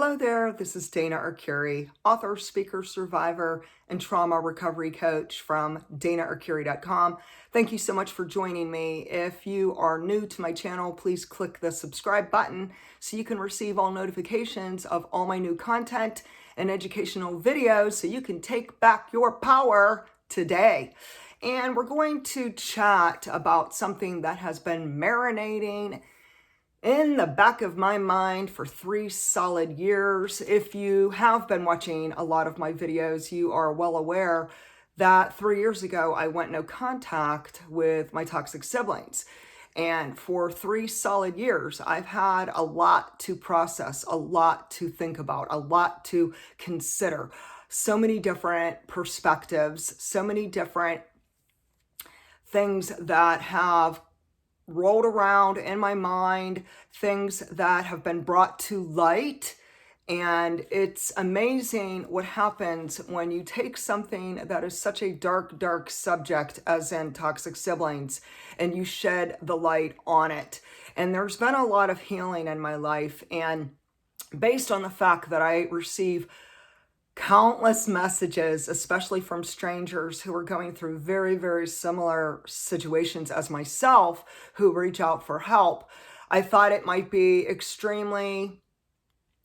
Hello there, this is Dana Arcuri, author, speaker, survivor, and trauma recovery coach from danaarcuri.com. Thank you so much for joining me. If you are new to my channel, please click the subscribe button so you can receive all notifications of all my new content and educational videos so you can take back your power today. And we're going to chat about something that has been marinating in the back of my mind for 3 solid years. If you have been watching a lot of my videos, you are well aware that 3 years ago, I went no contact with my toxic siblings. And for 3 solid years, I've had a lot to process, a lot to think about, a lot to consider. So many different perspectives, so many different things that have rolled around in my mind, things that have been brought to light. And it's amazing what happens when you take something that is such a dark, dark subject as in toxic siblings and you shed the light on it. And there's been a lot of healing in my life. And based on the fact that I receive countless messages, especially from strangers who are going through very, very similar situations as myself, who reach out for help, I thought it might be extremely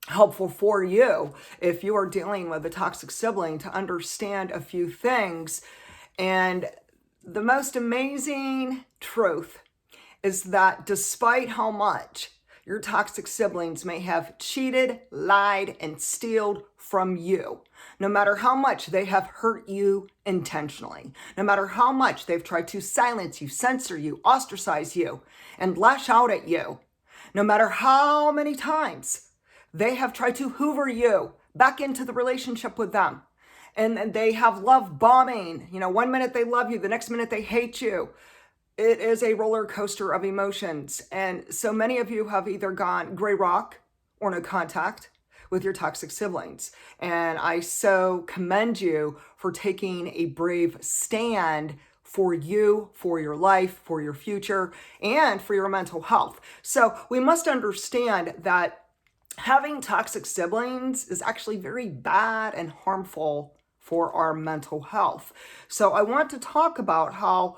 helpful for you if you are dealing with a toxic sibling to understand a few things. And the most amazing truth is that despite how much your toxic siblings may have cheated, lied, and stealed from you, no matter how much they have hurt you intentionally, no matter how much they've tried to silence you, censor you, ostracize you, and lash out at you, no matter how many times they have tried to hoover you back into the relationship with them, and they have love bombing, one minute they love you, the next minute they hate you. It is a roller coaster of emotions. And so many of you have either gone gray rock or no contact with your toxic siblings. And I so commend you for taking a brave stand for you, for your life, for your future, and for your mental health. So we must understand that having toxic siblings is actually very bad and harmful for our mental health. So I want to talk about how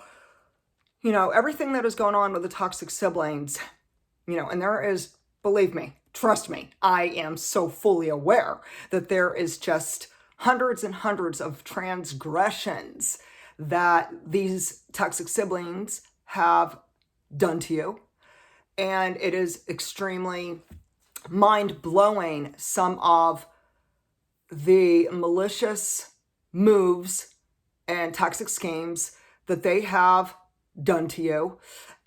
everything that is going on with the toxic siblings, and there is, believe me, trust me, I am so fully aware that there is just hundreds and hundreds of transgressions that these toxic siblings have done to you. And it is extremely mind-blowing, some of the malicious moves and toxic schemes that they have done to you,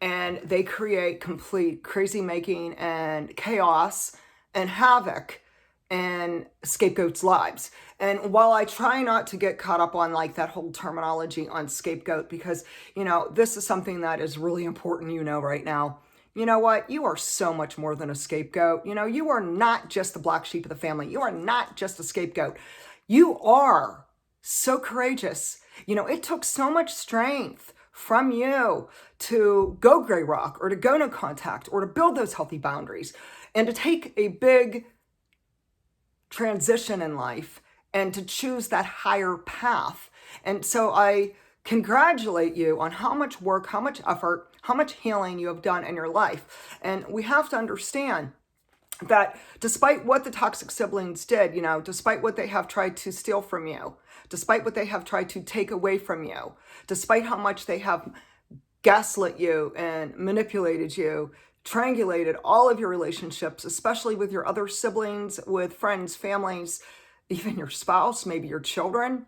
and they create complete crazy making and chaos and havoc in scapegoats' lives. And while I try not to get caught up on that whole terminology on scapegoat, because this is something that is really important right now. You know what? You are so much more than a scapegoat. You are not just the black sheep of the family. You are not just a scapegoat. You are so courageous. It took so much strength from you to go gray rock or to go no contact or to build those healthy boundaries and to take a big transition in life and to choose that higher path. And so I congratulate you on how much work, how much effort, how much healing you have done in your life. And we have to understand that despite what the toxic siblings did, despite what they have tried to steal from you, despite what they have tried to take away from you, despite how much they have gaslit you and manipulated you, triangulated all of your relationships, especially with your other siblings, with friends, families, even your spouse, maybe your children,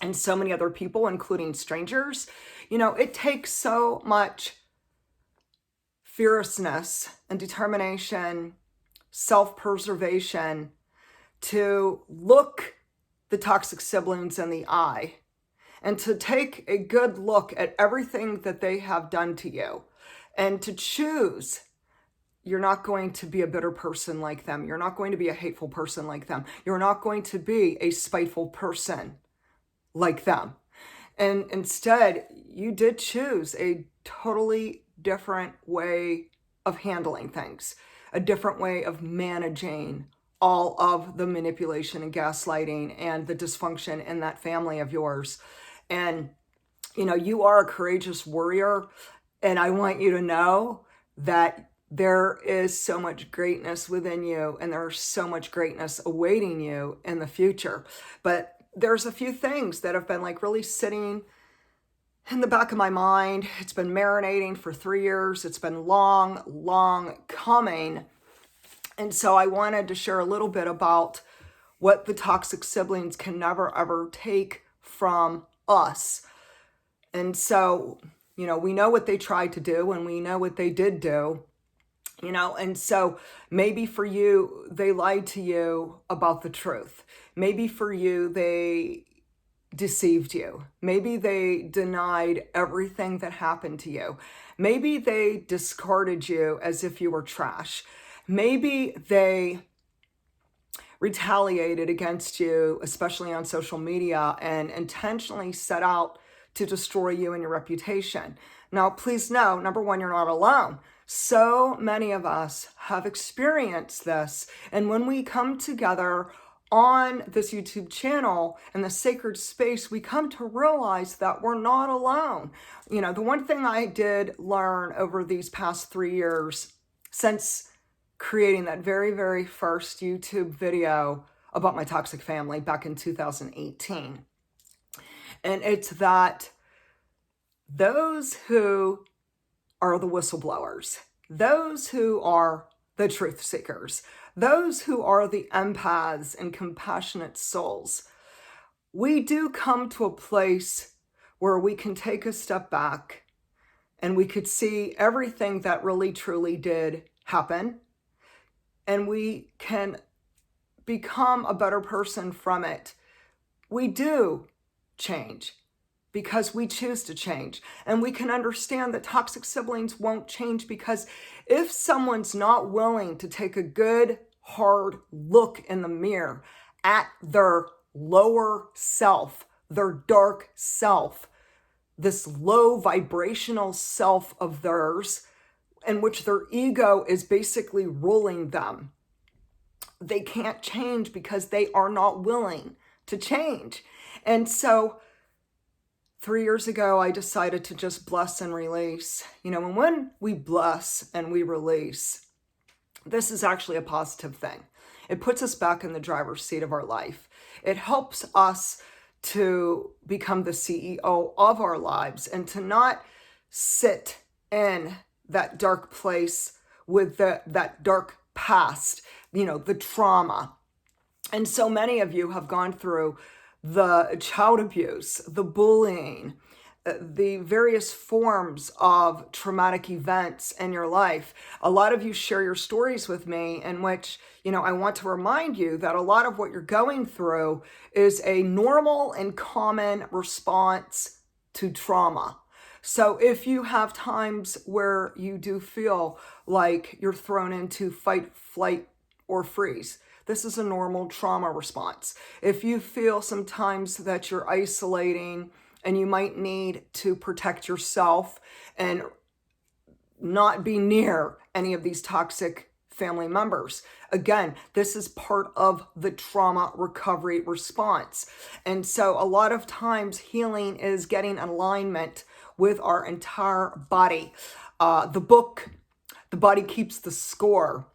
and so many other people, including strangers, it takes so much fierceness and determination, self-preservation to look the toxic siblings in the eye and to take a good look at everything that they have done to you and to choose. You're not going to be a bitter person like them. You're not going to be a hateful person like them. You're not going to be a spiteful person like them. And instead, you did choose a totally different way of handling things, a different way of managing all of the manipulation and gaslighting and the dysfunction in that family of yours. And, you are a courageous warrior. And I want you to know that there is so much greatness within you, and there's so much greatness awaiting you in the future. But there's a few things that have been like really sitting in the back of my mind. It's been marinating for 3 years. It's been long coming. And so I wanted to share a little bit about what the toxic siblings can never, ever take from us. And so, we know what they tried to do, and we know what they did do, and so maybe for you, they lied to you about the truth. Maybe for you, they deceived you. Maybe they denied everything that happened to you. Maybe they discarded you as if you were trash. Maybe they retaliated against you, especially on social media, and intentionally set out to destroy you and your reputation. Now, please know, number one, you're not alone. So many of us have experienced this. And when we come together on this YouTube channel in the sacred space, we come to realize that we're not alone. The one thing I did learn over these past 3 years since creating that very, very first YouTube video about my toxic family back in 2018. And it's that those who are the whistleblowers, those who are the truth seekers, those who are the empaths and compassionate souls, we do come to a place where we can take a step back and we could see everything that really truly did happen, and we can become a better person from it. We do change because we choose to change. And we can understand that toxic siblings won't change, because if someone's not willing to take a good, hard look in the mirror at their lower self, their dark self, this low vibrational self of theirs, in which their ego is basically ruling them, they can't change because they are not willing to change. And so 3 years ago, I decided to just bless and release. And when we bless and we release, this is actually a positive thing. It puts us back in the driver's seat of our life. It helps us to become the CEO of our lives and to not sit in that dark place with that dark past, the trauma. And so many of you have gone through the child abuse, the bullying, the various forms of traumatic events in your life. A lot of you share your stories with me, in which, I want to remind you that a lot of what you're going through is a normal and common response to trauma. So if you have times where you do feel like you're thrown into fight, flight, or freeze, this is a normal trauma response. If you feel sometimes that you're isolating and you might need to protect yourself and not be near any of these toxic family members, again, this is part of the trauma recovery response. And so a lot of times healing is getting alignment with our entire body. The book, The Body Keeps the Score,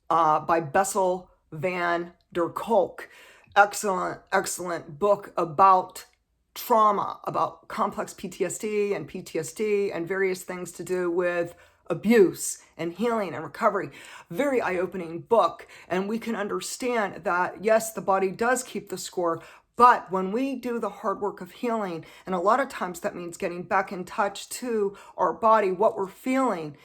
by Bessel van der Kolk. Excellent book about trauma, about complex PTSD and various things to do with abuse and healing and recovery. Very eye-opening book. And we can understand that, yes, the body does keep the score, but when we do the hard work of healing, and a lot of times that means getting back in touch to our body, what we're feeling,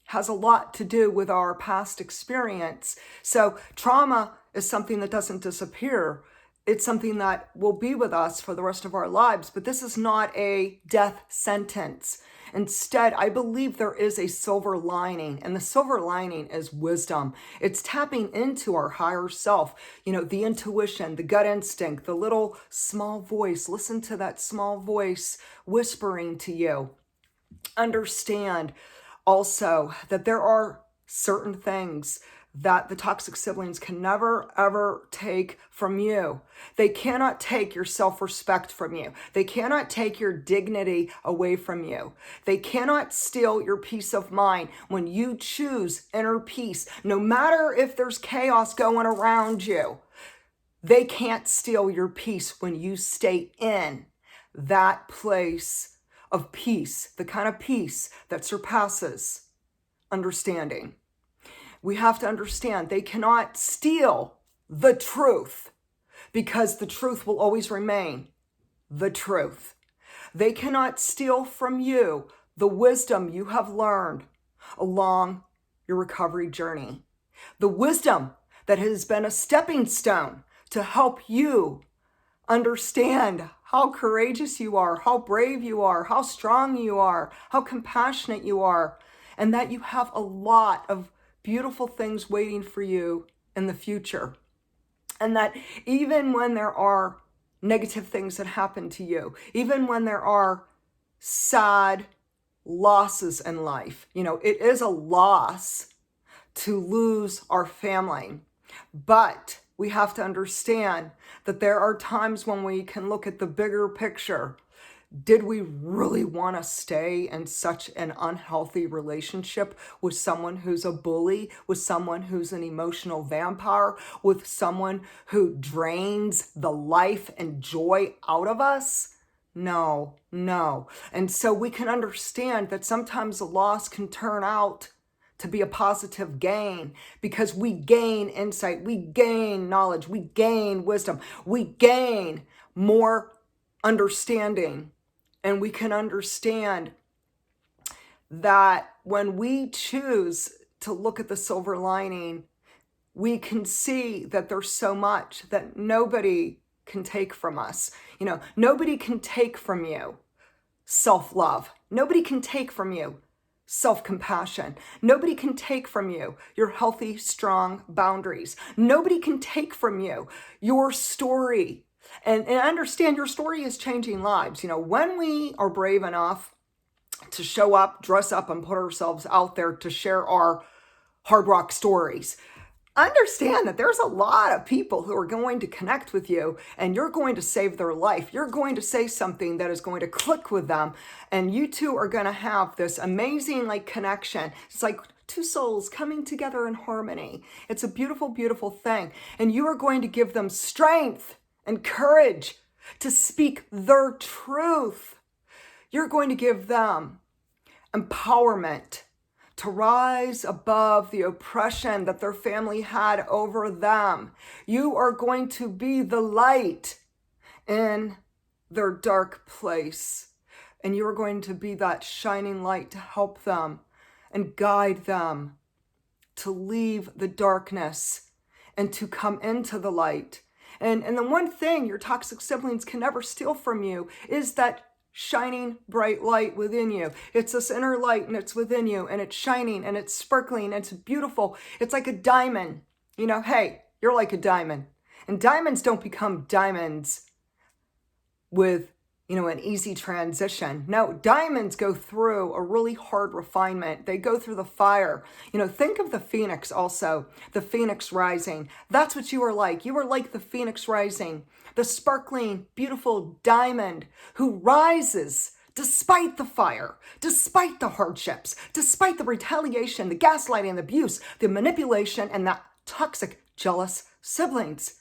has a lot to do with our past experience. So trauma is something that doesn't disappear. It's something that will be with us for the rest of our lives, but this is not a death sentence. Instead, I believe there is a silver lining, and the silver lining is wisdom. It's tapping into our higher self, the intuition, the gut instinct, the little small voice. Listen to that small voice whispering to you. Understand also that there are certain things that the toxic siblings can never, ever take from you. They cannot take your self-respect from you. They cannot take your dignity away from you. They cannot steal your peace of mind when you choose inner peace. No matter if there's chaos going around you, they can't steal your peace when you stay in that place of peace, the kind of peace that surpasses understanding. We have to understand they cannot steal the truth, because the truth will always remain the truth. They cannot steal from you the wisdom you have learned along your recovery journey. The wisdom that has been a stepping stone to help you understand how courageous you are, how brave you are, how strong you are, how compassionate you are, and that you have a lot of beautiful things waiting for you in the future. And that even when there are negative things that happen to you, even when there are sad losses in life, it is a loss to lose our family. But we have to understand that there are times when we can look at the bigger picture. Did we really want to stay in such an unhealthy relationship with someone who's a bully, with someone who's an emotional vampire, with someone who drains the life and joy out of us? No. And so we can understand that sometimes a loss can turn out to be a positive gain, because we gain insight, we gain knowledge, we gain wisdom, we gain more understanding. And we can understand that when we choose to look at the silver lining, we can see that there's so much that nobody can take from us. Nobody can take from you self-love. Nobody can take from you self-compassion. Nobody can take from you your healthy, strong boundaries. Nobody can take from you your story. And understand your story is changing lives. When we are brave enough to show up, dress up, and put ourselves out there to share our hard rock stories, understand that there's a lot of people who are going to connect with you, and you're going to save their life. You're going to say something that is going to click with them, and you two are going to have this amazing connection. It's like two souls coming together in harmony. It's a beautiful, beautiful thing. And you are going to give them strength and courage to speak their truth. You're going to give them empowerment to rise above the oppression that their family had over them. You are going to be the light in their dark place. And you are going to be that shining light to help them and guide them to leave the darkness and to come into the light. And the one thing your toxic siblings can never steal from you is that shining bright light within you. It's this inner light, and it's within you, and it's shining, and it's sparkling, and it's beautiful. It's like a diamond. Hey, you're like a diamond. And diamonds don't become diamonds with an easy transition. No, diamonds go through a really hard refinement. They go through the fire. Think of the phoenix also, the phoenix rising. That's what you are like. You are like the phoenix rising, the sparkling, beautiful diamond who rises despite the fire, despite the hardships, despite the retaliation, the gaslighting, the abuse, the manipulation, and the toxic, jealous siblings.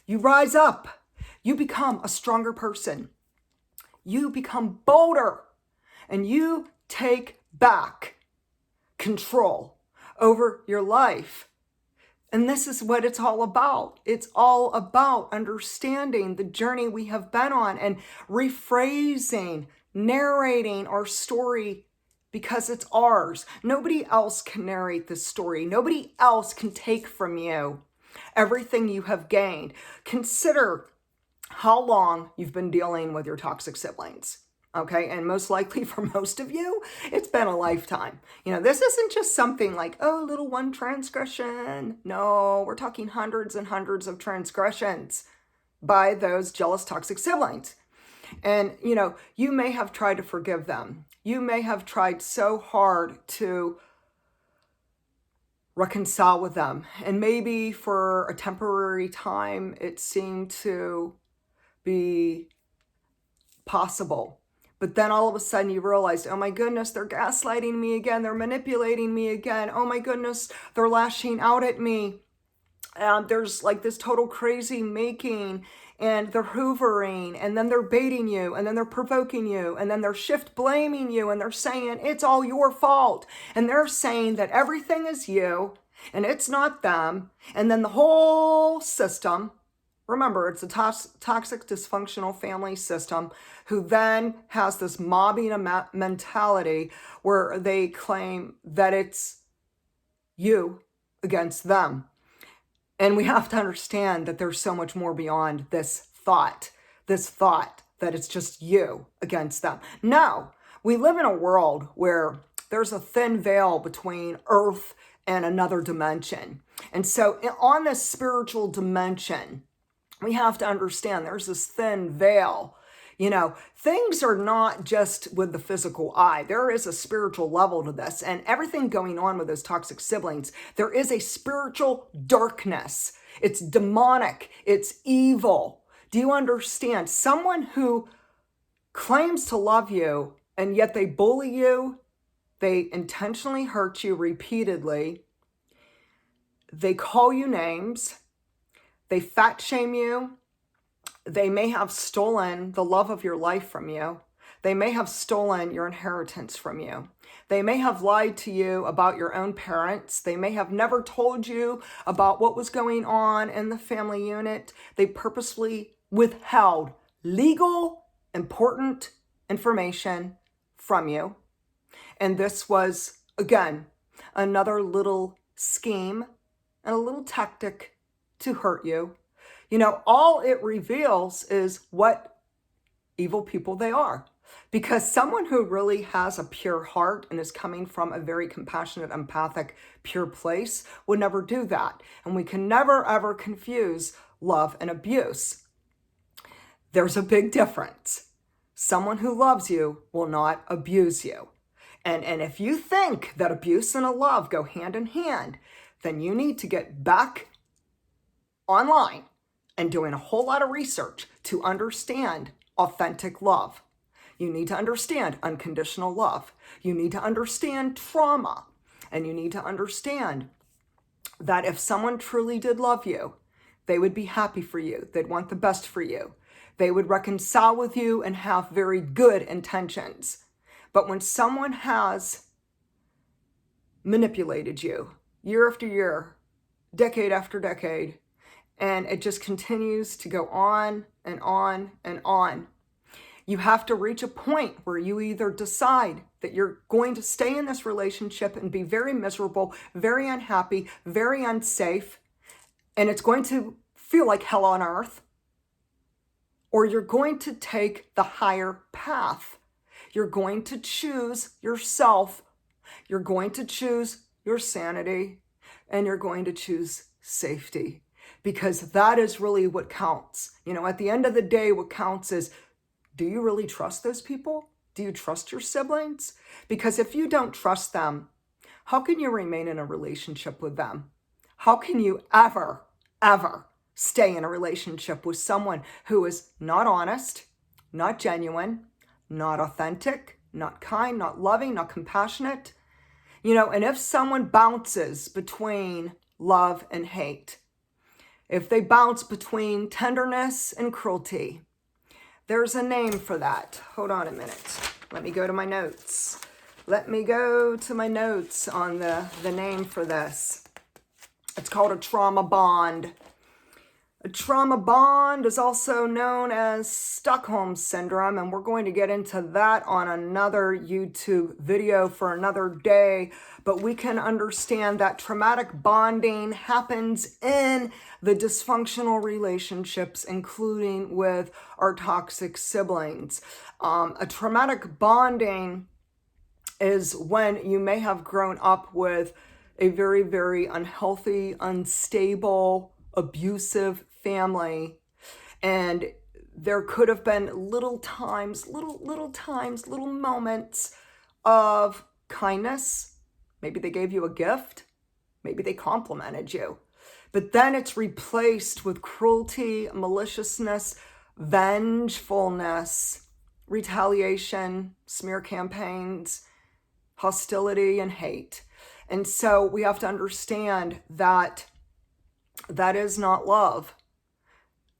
You rise up. You become a stronger person. You become bolder, and you take back control over your life. And this is what it's all about. It's all about understanding the journey we have been on and rephrasing, narrating our story, because it's ours. Nobody else can narrate this story. Nobody else can take from you everything you have gained. Consider how long you've been dealing with your toxic siblings. Okay. And most likely for most of you, it's been a lifetime. This isn't just something like, oh, little one transgression. No, we're talking hundreds and hundreds of transgressions by those jealous toxic siblings. And, you may have tried to forgive them. You may have tried so hard to reconcile with them. And maybe for a temporary time, it seemed to be possible. But then all of a sudden you realized, oh my goodness, they're gaslighting me again. They're manipulating me again. Oh my goodness, they're lashing out at me. There's like this total crazy making, and they're hoovering, and then they're baiting you, and then they're provoking you, and then they're shift blaming you, and they're saying it's all your fault. And they're saying that everything is you and it's not them. And then the whole system, remember, it's a toxic, dysfunctional family system, who then has this mobbing mentality where they claim that it's you against them. And we have to understand that there's so much more beyond this thought that it's just you against them. No, we live in a world where there's a thin veil between earth and another dimension. And so on this spiritual dimension, we have to understand there's this thin veil. Things are not just with the physical eye. There is a spiritual level to this, and everything going on with those toxic siblings, there is a spiritual darkness. It's demonic. It's evil. Do you understand? Someone who claims to love you, and yet they bully you, they intentionally hurt you repeatedly, they call you names, they fat shame you, they may have stolen the love of your life from you. They may have stolen your inheritance from you. They may have lied to you about your own parents. They may have never told you about what was going on in the family unit. They purposely withheld legal, important information from you. And this was, again, another little scheme and a little tactic to hurt you. All it reveals is what evil people they are. Because someone who really has a pure heart and is coming from a very compassionate, empathic, pure place would never do that. And we can never, ever confuse love and abuse. There's a big difference. Someone who loves you will not abuse you. And if you think that abuse and a love go hand in hand, then you need to get back online and doing a whole lot of research to understand authentic love. You need to understand unconditional love. You need to understand trauma. And you need to understand that if someone truly did love you, they would be happy for you. They'd want the best for you. They would reconcile with you and have very good intentions. But when someone has manipulated you year after year, decade after decade, and it just continues to go on and on and on, you have to reach a point where you either decide that you're going to stay in this relationship and be very miserable, very unhappy, very unsafe, and it's going to feel like hell on earth, or you're going to take the higher path. You're going to choose yourself. You're going to choose your sanity, and you're going to choose safety. Because that is really what counts. At the end of the day, what counts is, do you really trust those people? Do you trust your siblings? Because if you don't trust them, how can you remain in a relationship with them? How can you ever stay in a relationship with someone who is not honest, not genuine, not authentic, not kind, not loving, not compassionate? And if someone bounces between love and hate, if they bounce between tenderness and cruelty, there's a name for that. Hold on a minute. Let me go to my notes. Let me go to my notes on the name for this. It's called a trauma bond. A trauma bond is also known as Stockholm Syndrome, and we're going to get into that on another YouTube video for another day. But we can understand that traumatic bonding happens in the dysfunctional relationships, including with our toxic siblings. A traumatic bonding is when you may have grown up with a very, very unhealthy, unstable, abusive family, and there could have been little moments of kindness. Maybe they gave you a gift. Maybe they complimented you. But then it's replaced with cruelty, maliciousness, vengefulness, retaliation, smear campaigns, hostility, and hate. And so we have to understand that that is not love.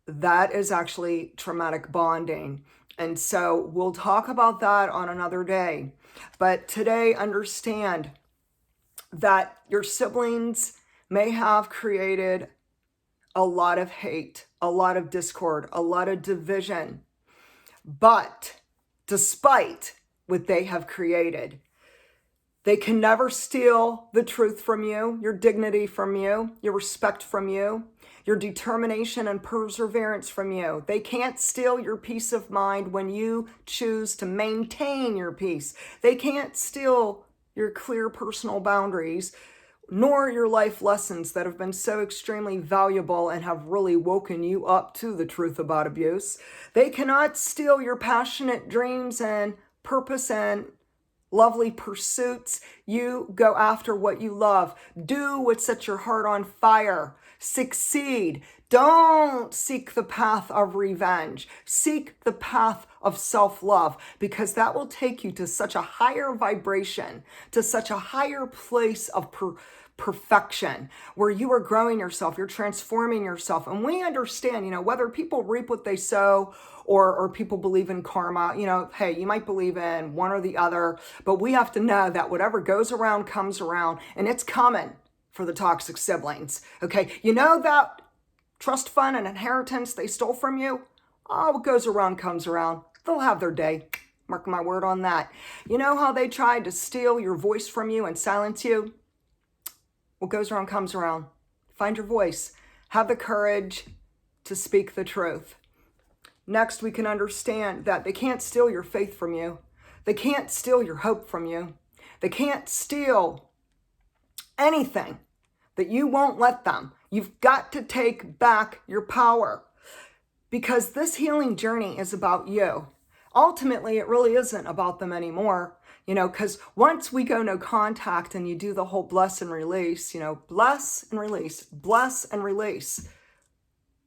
That is actually traumatic bonding. And so we'll talk about that on another day. But today, understand that your siblings may have created a lot of hate, a lot of discord, a lot of division. But despite what they have created, they can never steal the truth from you, your dignity from you, your respect from you, your determination and perseverance from you. They can't steal your peace of mind when you choose to maintain your peace. They can't steal your clear personal boundaries, nor your life lessons that have been so extremely valuable and have really woken you up to the truth about abuse. They cannot steal your passionate dreams and purpose and lovely pursuits. You go after what you love. Do what sets your heart on fire. Succeed. Don't seek the path of revenge. Seek the path of self-love, because that will take you to such a higher vibration, to such a higher place of perfection, where you are growing yourself, you're transforming yourself. And we understand, whether people reap what they sow or people believe in karma, hey, you might believe in one or the other, but we have to know that whatever goes around comes around, and it's coming for the toxic siblings. Okay, that trust fund and inheritance they stole from you, what goes around comes around. They'll have their day. Mark my word on that. You know how they tried to steal your voice from you and silence you? What goes around comes around. Find your voice. Have the courage to speak the truth. Next, we can understand that they can't steal your faith from you. They can't steal your hope from you. They can't steal anything that you won't let them. You've got to take back your power, because this healing journey is about you. Ultimately, it really isn't about them anymore, because once we go no contact and you do the whole bless and release, bless and release, bless and release.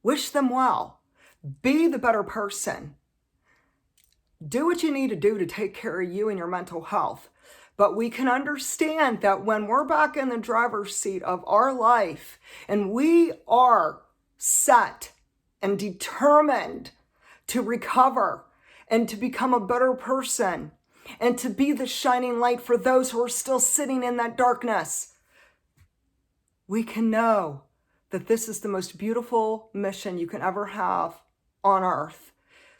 Wish them well. Be the better person. Do what you need to do to take care of you and your mental health. But we can understand that when we're back in the driver's seat of our life and we are set and determined to recover and to become a better person and to be the shining light for those who are still sitting in that darkness, we can know that this is the most beautiful mission you can ever have on earth.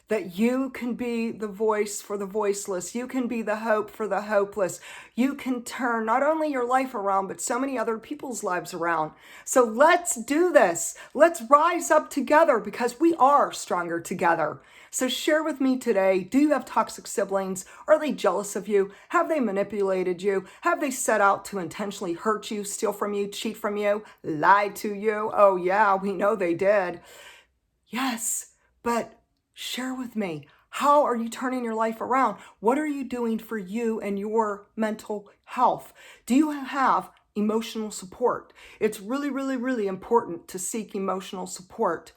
That you can be the voice for the voiceless. You can be the hope for the hopeless. You can turn not only your life around, but so many other people's lives around. So let's do this. Let's rise up together, because we are stronger together. So share with me today, do you have toxic siblings? Are they jealous of you? Have they manipulated you? Have they set out to intentionally hurt you, steal from you, cheat from you, lie to you? Oh yeah, we know they did. Yes, but share with me, how are you turning your life around? What are you doing for you and your mental health? Do you have emotional support? It's really, really, really important to seek emotional support.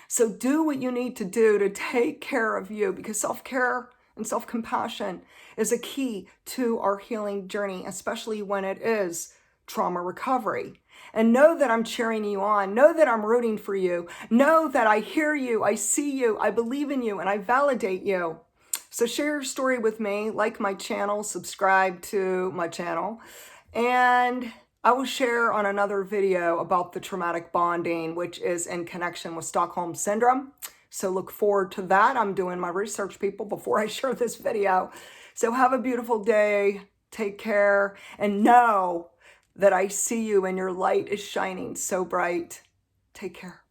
So do what you need to do to take care of you, because self-care and self-compassion is a key to our healing journey, especially when it is trauma recovery. And know that I'm cheering you on. Know that I'm rooting for you. Know that I hear you, I see you, I believe in you, and I validate you. So share your story with me, like my channel, subscribe to my channel, and I will share on another video about the traumatic bonding, which is in connection with Stockholm Syndrome. So look forward to that. I'm doing my research, people, before I share this video. So have a beautiful day. Take care, and know that I see you and your light is shining so bright. Take care.